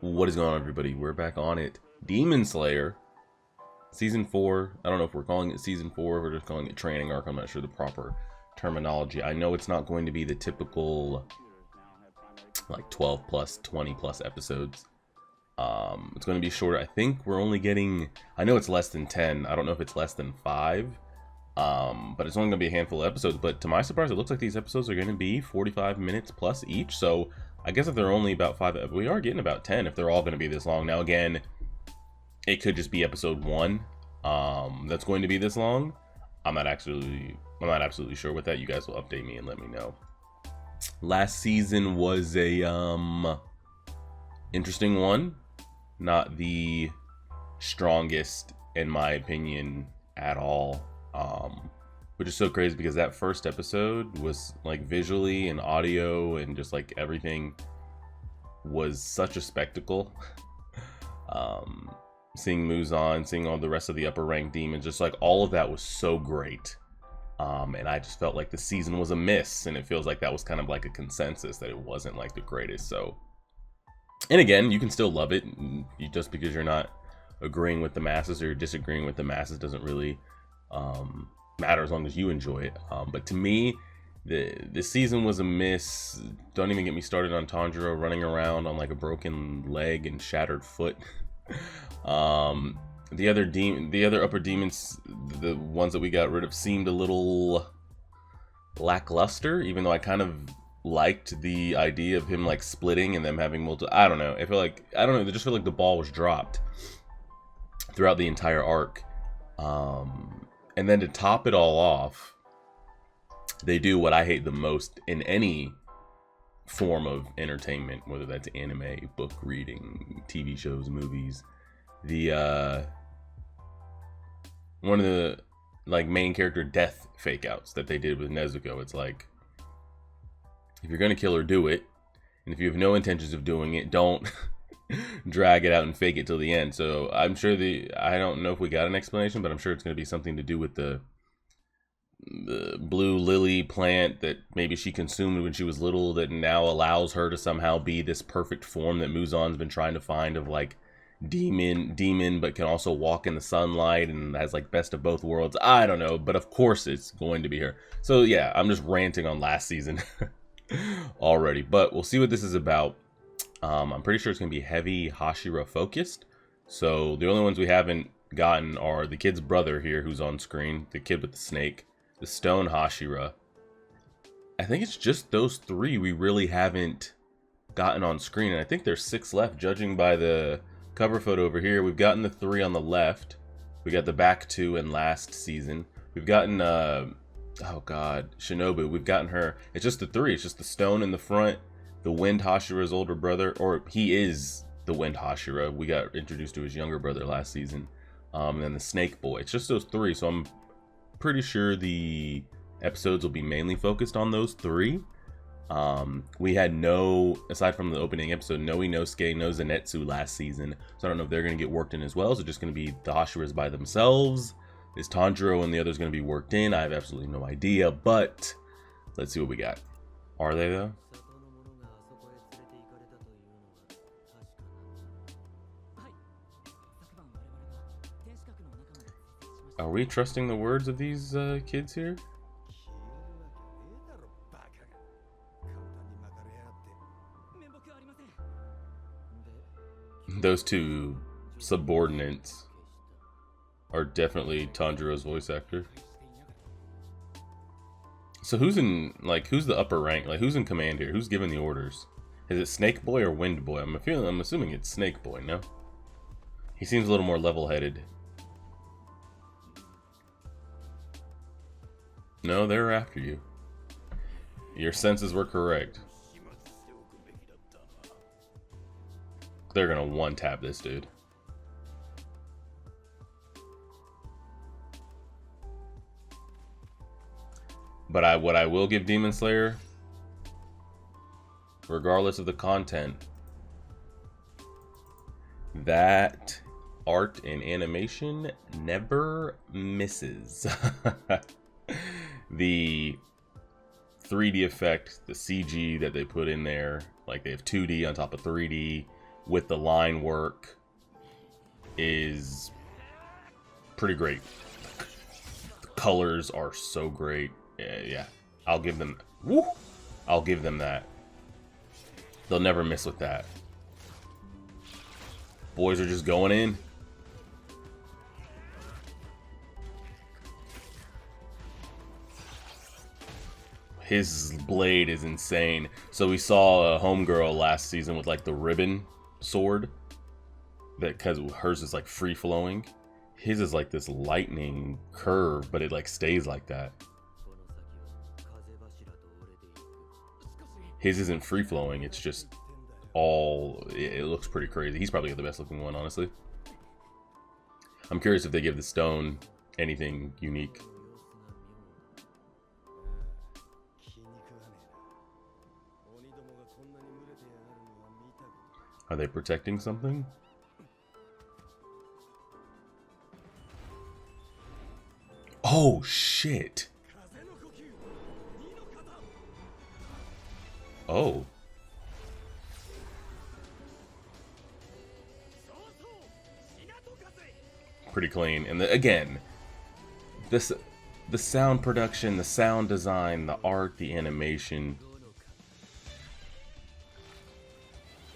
What is going on, everybody? We're back on it. Demon Slayer Season 4. I don't know if we're calling it Season 4 or we're just calling it Training Arc. I'm not sure the proper terminology. I know it's not going to be the typical like 12 plus 20 plus episodes. It's going to be shorter. I think we're only getting, I know it's less than 10. I don't know if it's less than 5. But it's only going to be a handful of episodes. But to my surprise, it looks like these episodes are going to be 45 minutes plus each. So I guess if they're only about 5, we are getting about 10 if they're all going to be this long. Now, again, it could just be episode 1 that's going to be this long. I'm not absolutely sure with that. You guys will update me and let me know. Last season was a interesting one. Not the strongest, in my opinion, at all. Which is so crazy because that first episode was like visually and audio and just like everything was such a spectacle. Seeing Muzan, seeing all the rest of the upper ranked demons, just like all of that was so great. And I just felt like the season was a miss, and it feels like that was kind of like a consensus that it wasn't like the greatest. So, and again, you can still love it. Just because you're not agreeing with the masses or you're disagreeing with the masses doesn't really matter as long as you enjoy it. But to me, the season was a miss. Don't even get me started on Tanjiro running around on like a broken leg and shattered foot. The other upper demons, the ones that we got rid of, seemed a little lackluster, even though I kind of liked the idea of him like splitting and them having multiple. I don't know. I feel like, I don't know. I just feel like the ball was dropped throughout the entire arc. And then to top it all off, they do what I hate the most in any form of entertainment, whether that's anime, book reading, TV shows, movies. The one of the like main character death fake outs that they did with Nezuko. It's like, if you're gonna kill her, do it, and if you have no intentions of doing it, don't drag it out and fake it till the end. So I'm sure I don't know if we got an explanation, but I'm sure it's going to be something to do with the blue lily plant that maybe she consumed when she was little, that now allows her to somehow be this perfect form that Muzan's been trying to find, of like demon but can also walk in the sunlight and has like best of both worlds. I don't know, but of course it's going to be her. So yeah, I'm just ranting on last season already, but we'll see what this is about. I'm pretty sure it's going to be heavy Hashira focused. So the only ones we haven't gotten are the kid's brother here, who's on screen, the kid with the snake, the stone Hashira. I think it's just those 3 we really haven't gotten on screen. And I think there's 6 left, judging by the cover photo over here. We've gotten the 3 on the left. We got the back 2 in last season. We've gotten, oh god, Shinobu. We've gotten her. It's just the 3. It's just the stone in the front. The Wind Hashira's older brother, or he is the Wind Hashira. We got introduced to his younger brother last season. And then the Snake Boy. It's just those 3, so I'm pretty sure the episodes will be mainly focused on those 3. We had no, aside from the opening episode, no Inosuke, no Zenitsu last season. So I don't know if they're going to get worked in as well. So just going to be the Hashiras by themselves. Is Tanjiro and the others going to be worked in? I have absolutely no idea, but let's see what we got. Are they though? Are we trusting the words of these kids here? Those 2 subordinates are definitely Tanjiro's voice actor. So who's the upper rank? Like, who's in command here? Who's giving the orders? Is it Snake Boy or Wind Boy? I'm assuming it's Snake Boy, no? He seems a little more level-headed. No, they're after you. Your senses were correct. They're gonna one-tap this dude. But what I will give Demon Slayer, regardless of the content, that art and animation never misses. The 3D effect, the CG that they put in there, like they have 2D on top of 3D with the line work, is pretty great. The colors are so great. Yeah. I'll give them, woo! I'll give them that. They'll never miss with that. Boys are just going in. His blade is insane. So we saw a homegirl last season with like the ribbon sword. That, because hers is like free flowing. His is like this lightning curve, but it like stays like that. His isn't free flowing, it's just all, it looks pretty crazy. He's probably the best looking one, honestly. I'm curious if they give the stone anything unique. Are they protecting something? Oh shit. Oh. Pretty clean. And again, the sound production, the sound design, the art, the animation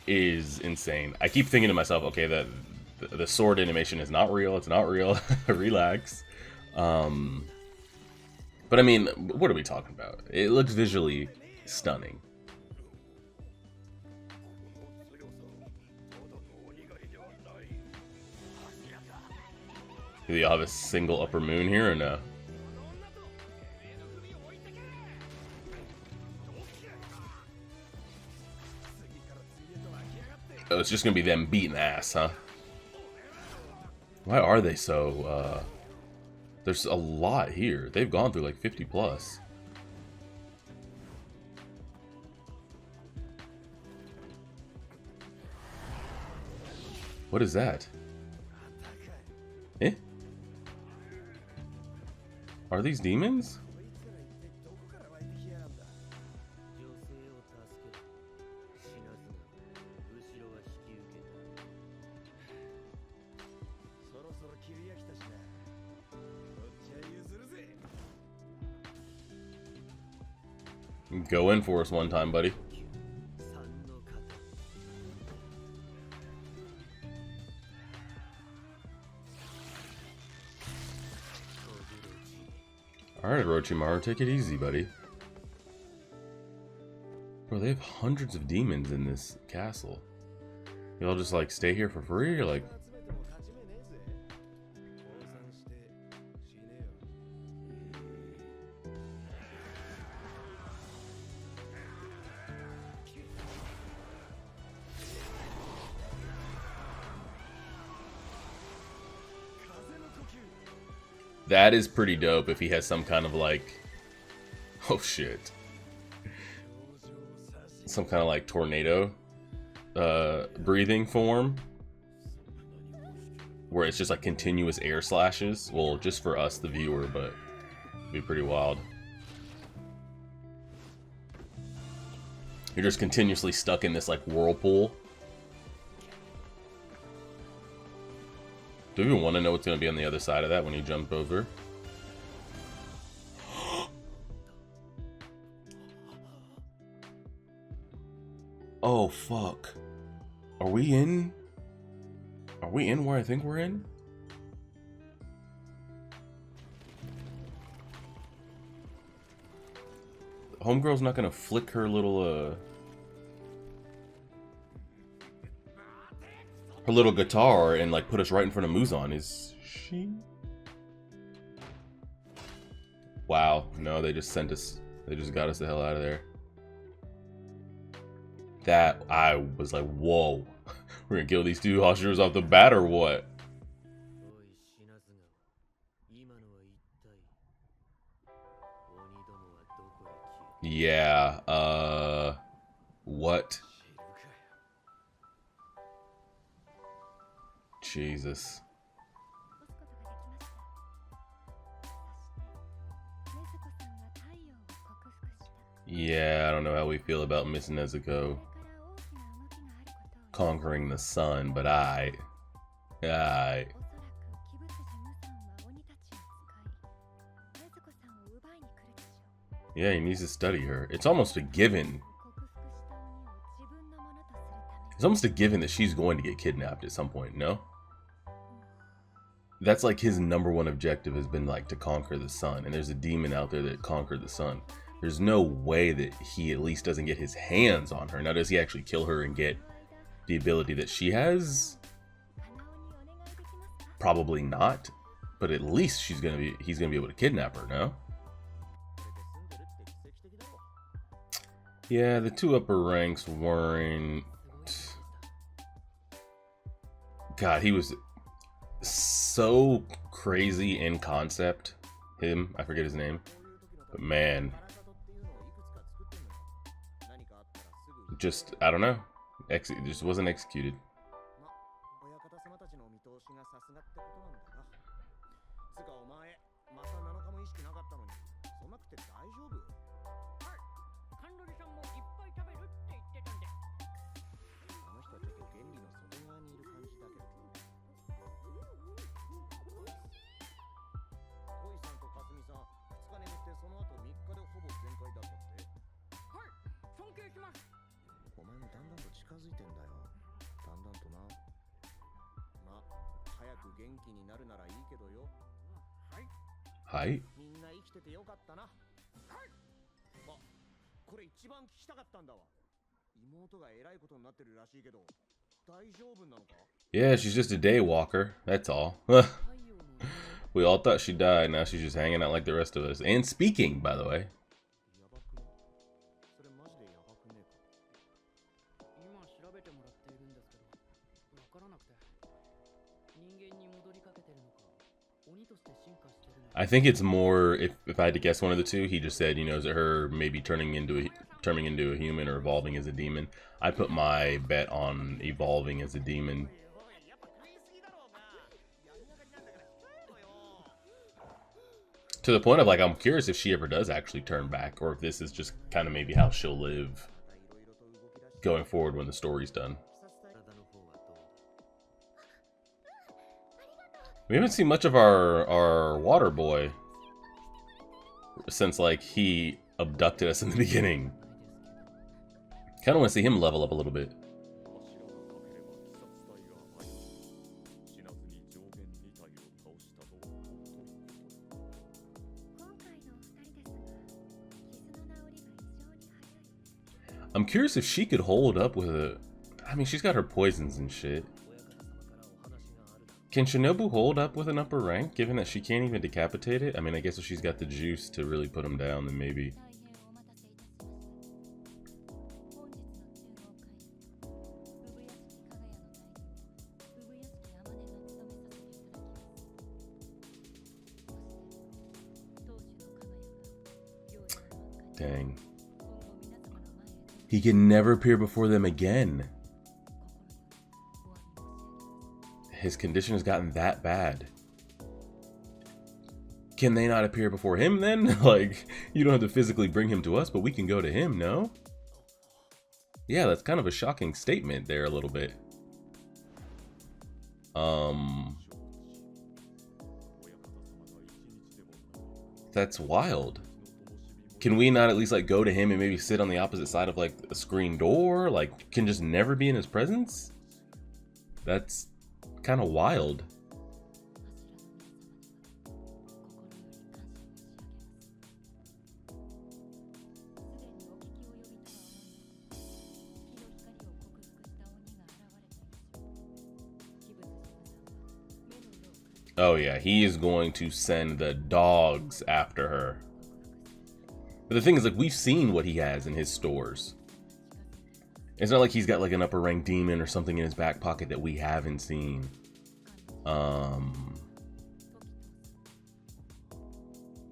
is insane. I keep thinking to myself, okay, the sword animation is not real. It's not real. Relax. But I mean, what are we talking about? It looks visually stunning. Do y'all have a single upper moon here or no? Oh, it's just gonna be them beating ass, huh? Why are they so, there's a lot here. They've gone through like 50 plus. What is that? Eh? Are these demons? Go in for us one time, buddy. Alright, Orochimaru, take it easy, buddy. Bro, they have hundreds of demons in this castle. Y'all just like stay here for free, or like... That is pretty dope if he has some kind of like... Oh shit. Some kind of like tornado breathing form. Where it's just like continuous air slashes. Well, just for us, the viewer, but it'd be pretty wild. You're just continuously stuck in this like whirlpool. Do we want to know what's going to be on the other side of that when you jump over? Oh, fuck. Are we in? Are we in where I think we're in? Homegirl's not going to flick her little, her little guitar and like put us right in front of Muzan, is she? Wow, no, they just sent us, they just got us the hell out of there. That, I was like, whoa, we're gonna kill these two Hashiras off the bat or what? Yeah, what? Jesus. Yeah, I don't know how we feel about Miss Nezuko conquering the sun, but I. Yeah, he needs to study her. It's almost a given. It's almost a given that she's going to get kidnapped at some point, no? That's like his #1 objective has been like to conquer the sun, and there's a demon out there that conquered the sun. There's no way that he at least doesn't get his hands on her. Now, does he actually kill her and get the ability that she has? Probably not, but at least he's gonna be able to kidnap her, no? Yeah, the 2 upper ranks weren't. God, he was so crazy in concept. I forget his name, but man, just I don't know. Just wasn't executed. Hi. Yeah, she's just a day walker. That's all. We all thought she died. Now she's just hanging out like the rest of us. And speaking, by the way. I think it's more, if I had to guess one of the two, he just said, you know, is it her maybe turning into a human or evolving as a demon? I put my bet on evolving as a demon. To the point of, like, I'm curious if she ever does actually turn back, or if this is just kind of maybe how she'll live going forward when the story's done. We haven't seen much of our water boy since, like, he abducted us in the beginning. Kind of want to see him level up a little bit. I'm curious if she could hold up with a... I mean, she's got her poisons and shit. Can Shinobu hold up with an upper rank, given that she can't even decapitate it? I mean, I guess if she's got the juice to really put him down, then maybe. Dang. He can never appear before them again. His condition has gotten that bad. Can they not appear before him then? Like, you don't have to physically bring him to us, but we can go to him, no? Yeah, that's kind of a shocking statement there a little bit. That's wild. Can we not at least, like, go to him and maybe sit on the opposite side of, like, a screen door? Like, can just never be in his presence? That's kind of wild. Oh yeah, he is going to send the dogs after her. But the thing is, like, we've seen what he has in his stores. It's not like he's got like an upper rank demon or something in his back pocket that we haven't seen.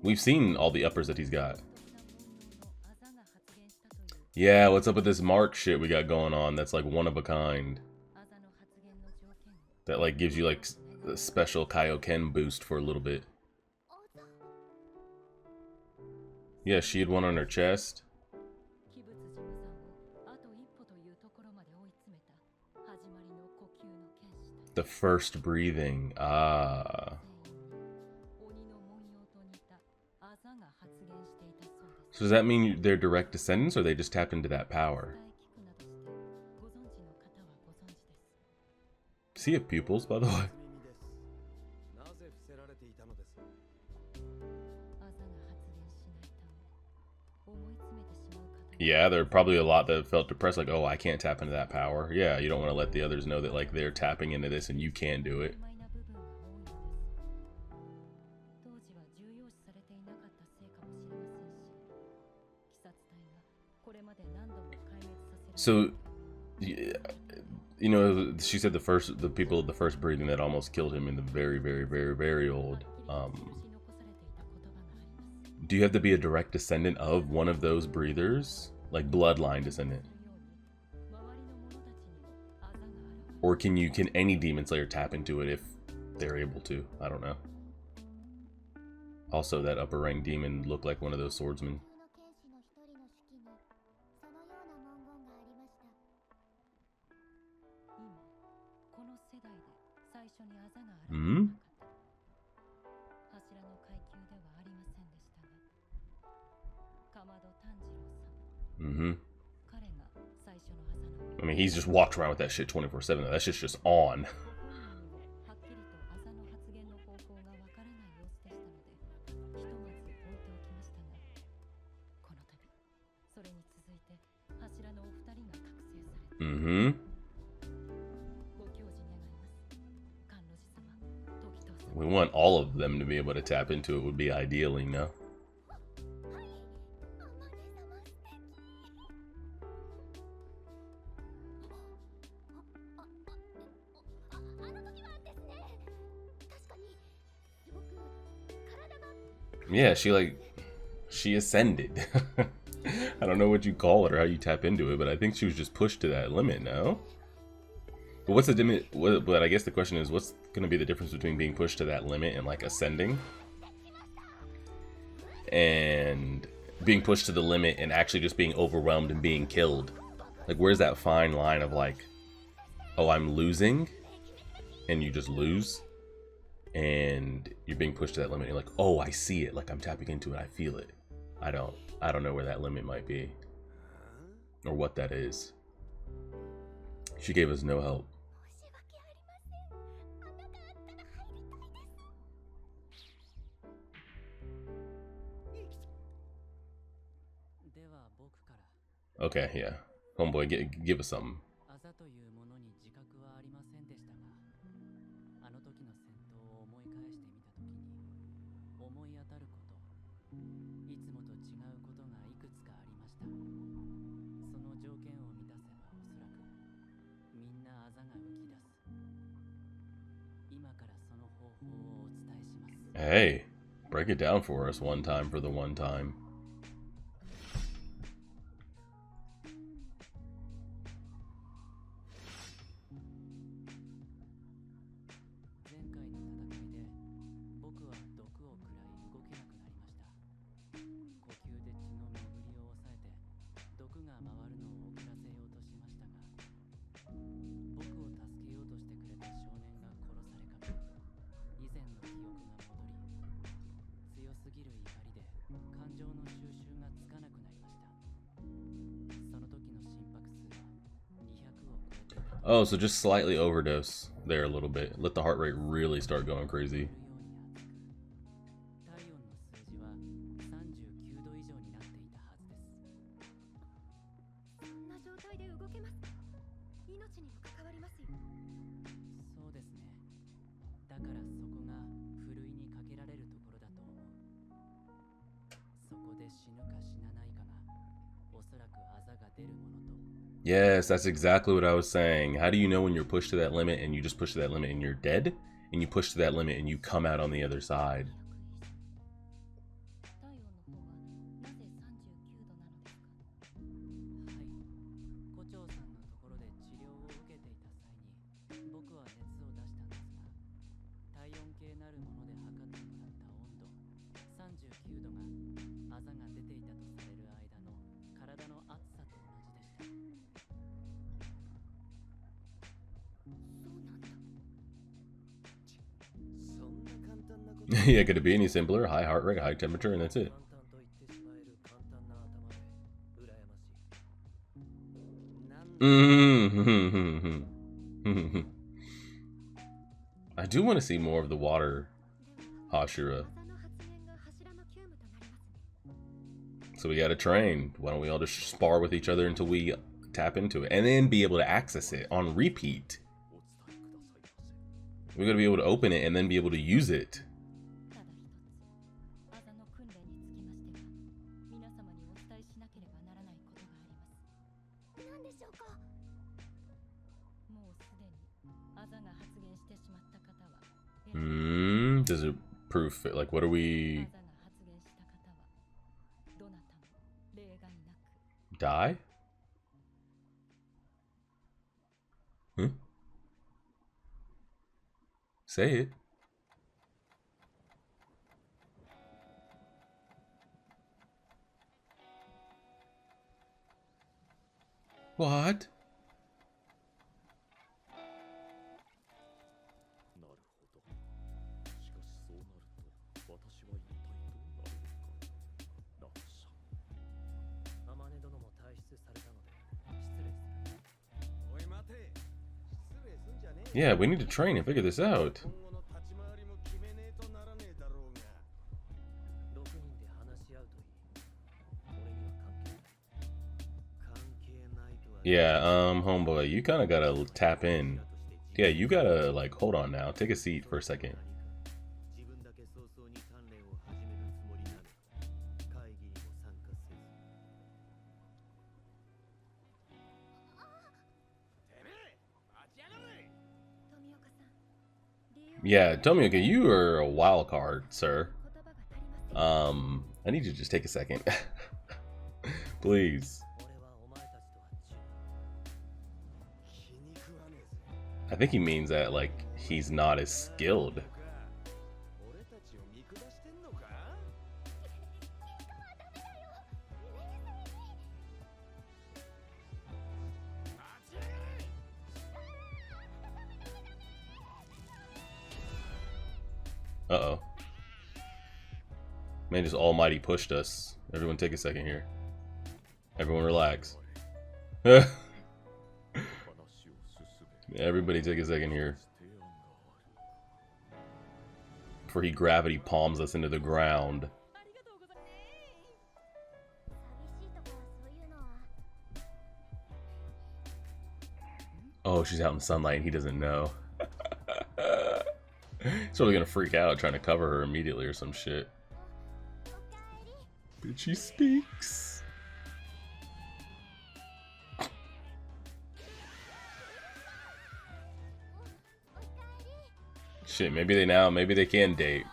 We've seen all the uppers that he's got. Yeah, what's up with this mark shit we got going on that's like one of a kind? That like gives you like a special Kaioken boost for a little bit. Yeah, she had one on her chest. The first breathing. Ah. So does that mean they're direct descendants, or they just tapped into that power? Does he have pupils, by the way? Yeah, there are probably a lot that felt depressed, like, oh, I can't tap into that power. Yeah, you don't want to let the others know that, like, they're tapping into this and you can do it. So, yeah, you know, she said the people of the first breeding that almost killed him in the very, very, very, very old. Do you have to be a direct descendant of one of those breathers? Like bloodline descendant? Or can any demon slayer tap into it if they're able to? I don't know. Also, that upper rank demon looked like one of those swordsmen. Hmm? Mm-hmm. I mean, he's just walked around with that shit 24/7. That shit's just on. Mm-hmm. We want all of them to be able to tap into it, would be ideally, no? Yeah, she ascended. I don't know what you call it or how you tap into it, but I think she was just pushed to that limit, no? But what's the limit? But I guess the question is, what's going to be the difference between being pushed to that limit and like ascending, and being pushed to the limit and actually just being overwhelmed and being killed? Like, where's that fine line of like, oh, I'm losing, and you just lose, and you're being pushed to that limit. And you're like, oh, I see it. Like, I'm tapping into it. I feel it. I don't know where that limit might be, or what that is. She gave us no help. Okay, yeah. Homeboy, give us something. Hey, break it down for us one time for the one time. Oh, so just slightly overdose there a little bit. Let the heart rate really start going crazy. Yes, that's exactly what I was saying. How do you know when you're pushed to that limit and you just push to that limit and you're dead? And you push to that limit and you come out on the other side? Yeah, could it be any simpler? High heart rate, high temperature, and that's it. I do want to see more of the water Hashira. So we got to train. Why don't we all just spar with each other until we tap into it, and then be able to access it on repeat. We're gonna be able to open it and then be able to use it. Does it proof it? Like, what are we? Die? Huh? Say it. What? Yeah, we need to train and figure this out. Yeah, homeboy, you kind of gotta tap in. Yeah, you gotta, like, hold on now. Take a seat for a second. Yeah, Tomioka, you are a wild card, sir. I need you to just take a second. Please. I think he means that, like, he's not as skilled. Uh-oh. Man just almighty pushed us. Everyone take a second here. Everyone relax. Everybody take a second here. Before he gravity palms us into the ground. Oh, she's out in the sunlight and he doesn't know. He's totally gonna freak out trying to cover her immediately or some shit. But she speaks. Shit, maybe they can date.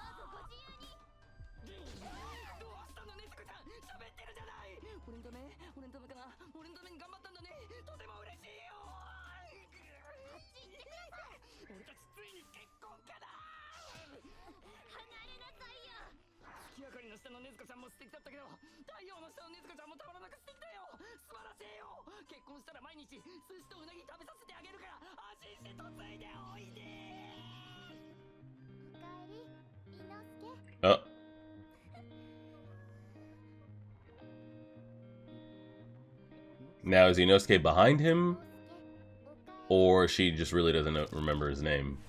Oh. Now, is Inosuke behind him? Or she just really doesn't remember his name?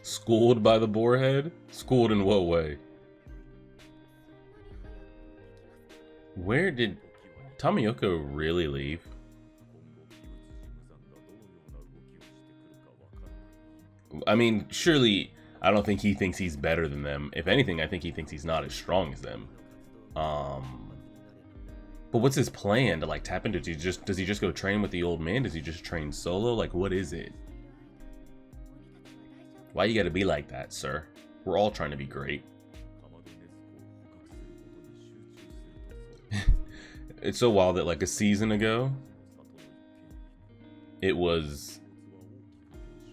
Schooled by the boarhead? Schooled in what way? Where did Tomioka really leave? I mean, surely, I don't think he thinks he's better than them. If anything, I think he thinks he's not as strong as them. But what's his plan to, like, tap into? Does he just go train with the old man? Does he just train solo? Like, what is it? Why you gotta be like that, sir? We're all trying to be great. It's so wild that, like, a season ago, it was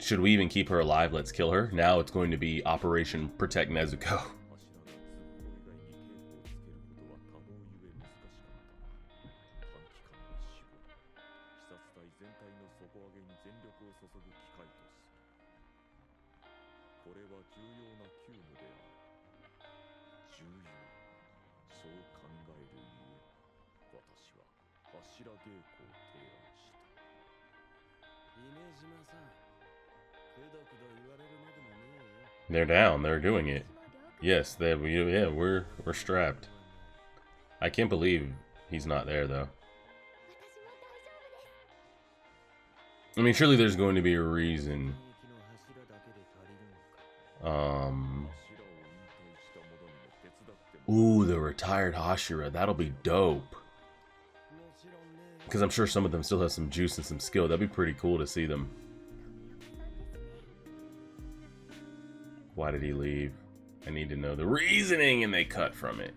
Should we even keep her alive? Let's kill her. Now it's going to be Operation Protect Nezuko. They're down. They're doing it. Yes, yeah, we're strapped. I can't believe he's not there though. I mean, surely there's going to be a reason. Ooh, the retired Hashira. That'll be dope. Because I'm sure some of them still have some juice and some skill. That'd be pretty cool to see them. Why did he leave? I need to know the reasoning, and they cut from it.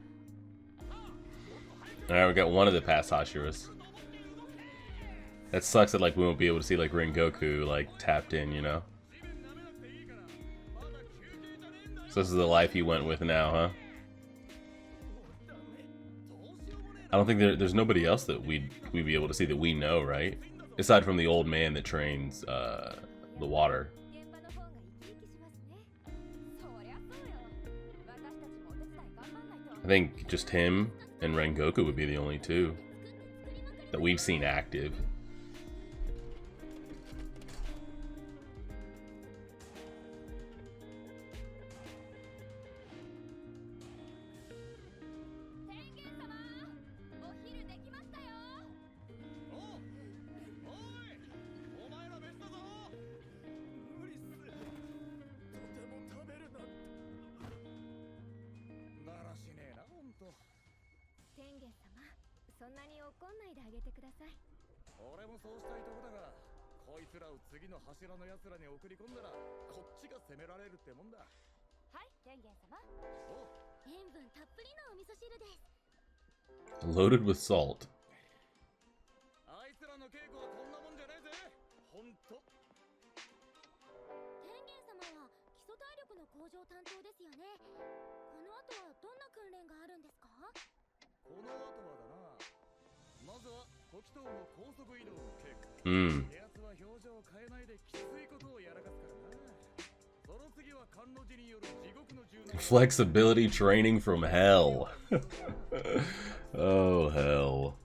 Alright, we got one of the past Hashiras. That sucks that like we won't be able to see like Rengoku like tapped in, you know? So this is the life he went with now, huh? I don't think there's nobody else that we'd be able to see that we know, right? Aside from the old man that trains the water. I think just him and Rengoku would be the only two that we've seen active. Loaded with salt. Flexibility training from hell. Oh, hell.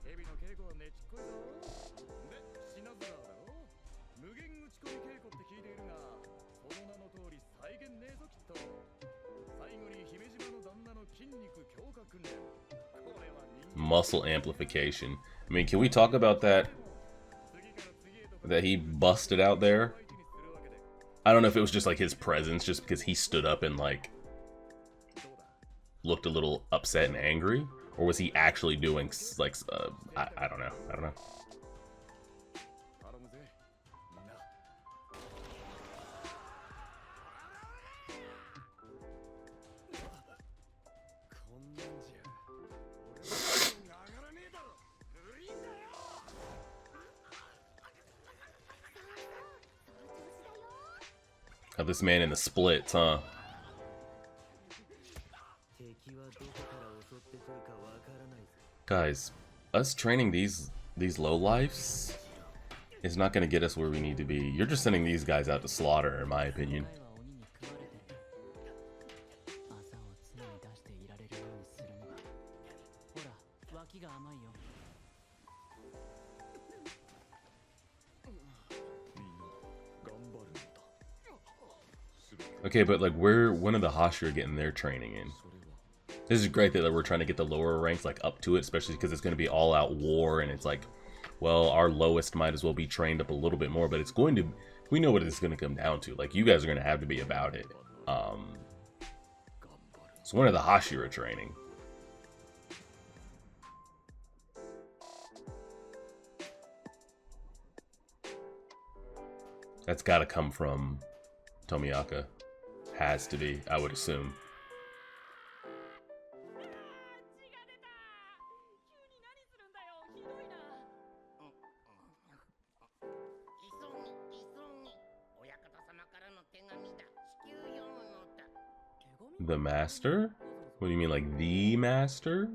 Muscle amplification. I mean, can we talk about that? That he busted out there? I don't know if it was just like his presence, just because he stood up and like looked a little upset and angry, or was he actually doing like I don't know. I don't know. Oh, this man in the splits, huh? Guys, us training these lowlifes is not going to get us where we need to be. You're just sending these guys out to slaughter, in my opinion. Okay, but like, when are the Hashira getting their training in? This is great that we're trying to get the lower ranks like up to it, especially because it's going to be all out war, and it's like, well, our lowest might as well be trained up a little bit more, but it's going to, we know what it's going to come down to. Like, you guys are going to have to be about it. So when are the Hashira training? That's got to come from Tomiyaka. Has to be, I would assume. The master? What do you mean, like the master?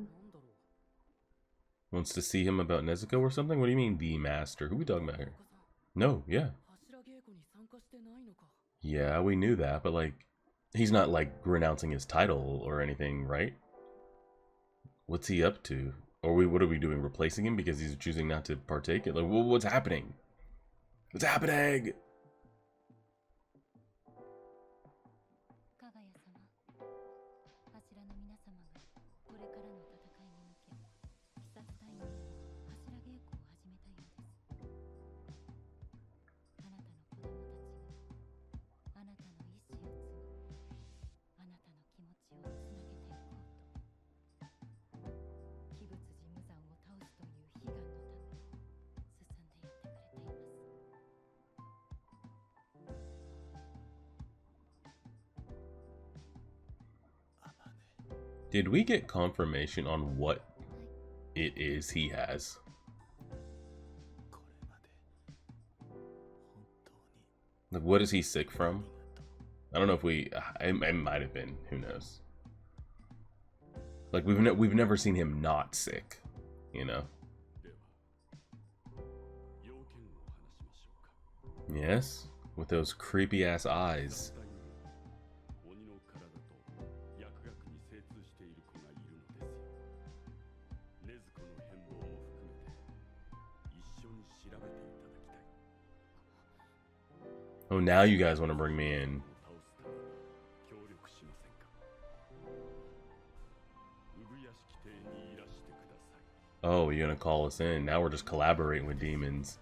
Wants to see him about Nezuko or something? What do you mean, the master? Who are we talking about here? No, yeah. Yeah, we knew that, but like, he's not like renouncing his title or anything, right? What's he up to? Or what are we doing? Replacing him because he's choosing not to partake? Like, what's happening? What's happening? Did we get confirmation on what it is he has? Like, what is he sick from? I don't know if it might have been. Who knows? Like, we've never seen him not sick, you know? Yes, with those creepy ass eyes. Oh, now you guys want to bring me in. Oh, you're gonna call us in. Now we're just collaborating with demons.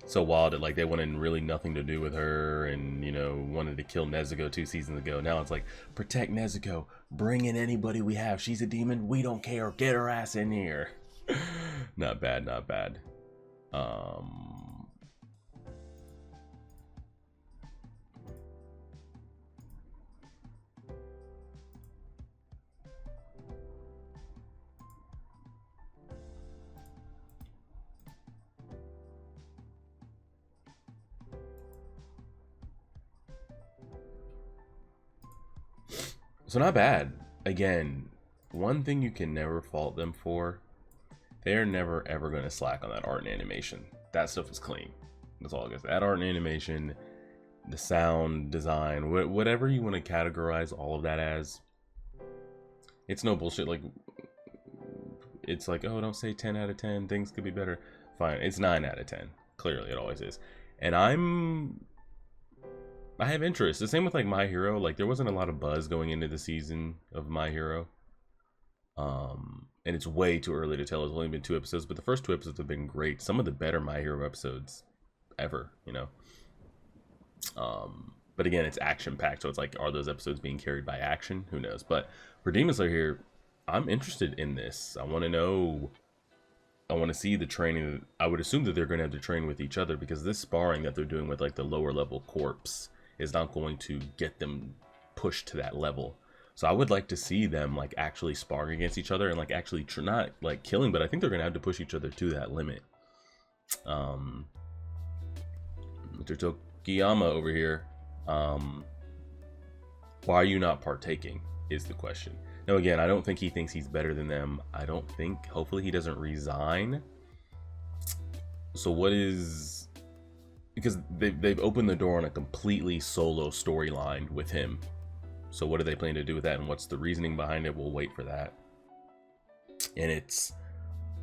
So wild that like they wanted really nothing to do with her and, you know, wanted to kill Nezuko 2 seasons ago. Now it's like, protect Nezuko. Bring in anybody we have. She's a demon. We don't care. Get her ass in here. Not bad, not bad. So not bad. Again, one thing you can never fault them for, they're never ever going to slack on that art and animation. That stuff is clean. That's all I guess. That art and animation, the sound design, whatever you want to categorize all of that as, it's no bullshit. Like, it's like, oh, don't say 10 out of 10. Things could be better. Fine. It's 9 out of 10. Clearly, it always is. And I have interest. The same with like My Hero. Like, there wasn't a lot of buzz going into the season of My Hero. And it's way too early to tell. It's only been 2 episodes, but the first 2 episodes have been great. Some of the better My Hero episodes ever, you know. But again, it's action packed, so it's like, are those episodes being carried by action? Who knows? But for Demon Slayer here, I'm interested in this. I want to know. I want to see the training. I would assume that they're going to have to train with each other, because this sparring that they're doing with like the lower level corpse is not going to get them pushed to that level. So I would like to see them like actually sparring against each other and like actually not like killing, but I think they're gonna have to push each other to that limit. Mr. Tokiyama over here, why are you not partaking is the question. Now again, I don't think he thinks he's better than them. I don't think, hopefully he doesn't resign. So what is, because they've opened the door on a completely solo storyline with him. So what do they plan to do with that, and what's the reasoning behind it? We'll wait for that. And it's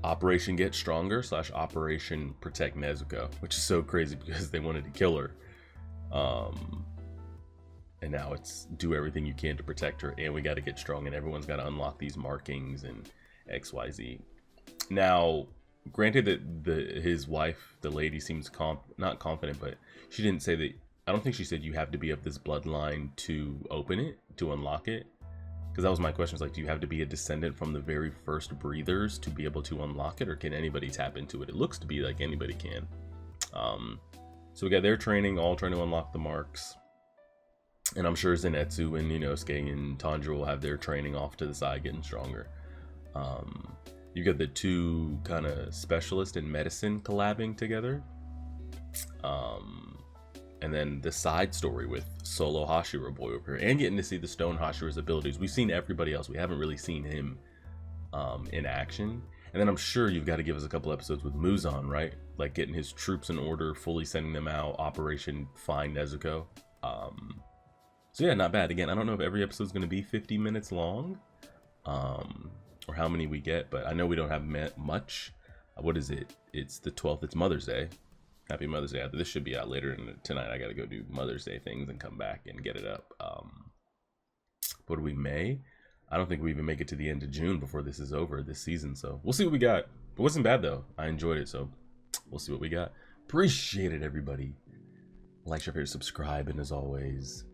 Operation Get Stronger / Operation Protect Nezuko, which is so crazy because they wanted to kill her. And now it's do everything you can to protect her, and we got to get strong, and everyone's got to unlock these markings and XYZ. Now, granted that his wife, the lady, seems not confident, but she didn't say that. I don't think she said you have to be of this bloodline to open it, to unlock it. Because that was my question. Is like, do you have to be a descendant from the very first breathers to be able to unlock it, or can anybody tap into it? It looks to be like anybody can. So we got their training, all trying to unlock the marks. And I'm sure Zenitsu and Inosuke and Tanjiro will have their training off to the side, getting stronger. You got the 2 kind of specialists in medicine collabing together. And then the side story with solo Hashira boy over here, and getting to see the Stone Hashira's abilities. We've seen everybody else. We haven't really seen him in action. And then I'm sure you've got to give us a couple episodes with Muzan, right? Like getting his troops in order, fully sending them out, Operation Find Nezuko. So yeah, not bad. Again, I don't know if every episode's going to be 50 minutes long, or how many we get, but I know we don't have much. What is it? It's the 12th. It's Mother's Day. Happy Mother's Day. This should be out later tonight. I got to go do Mother's Day things and come back and get it up. What are we, May? I don't think we even make it to the end of June before this is over, this season. So we'll see what we got. It wasn't bad, though. I enjoyed it, so we'll see what we got. Appreciate it, everybody. Like, share, favorite, subscribe, and as always,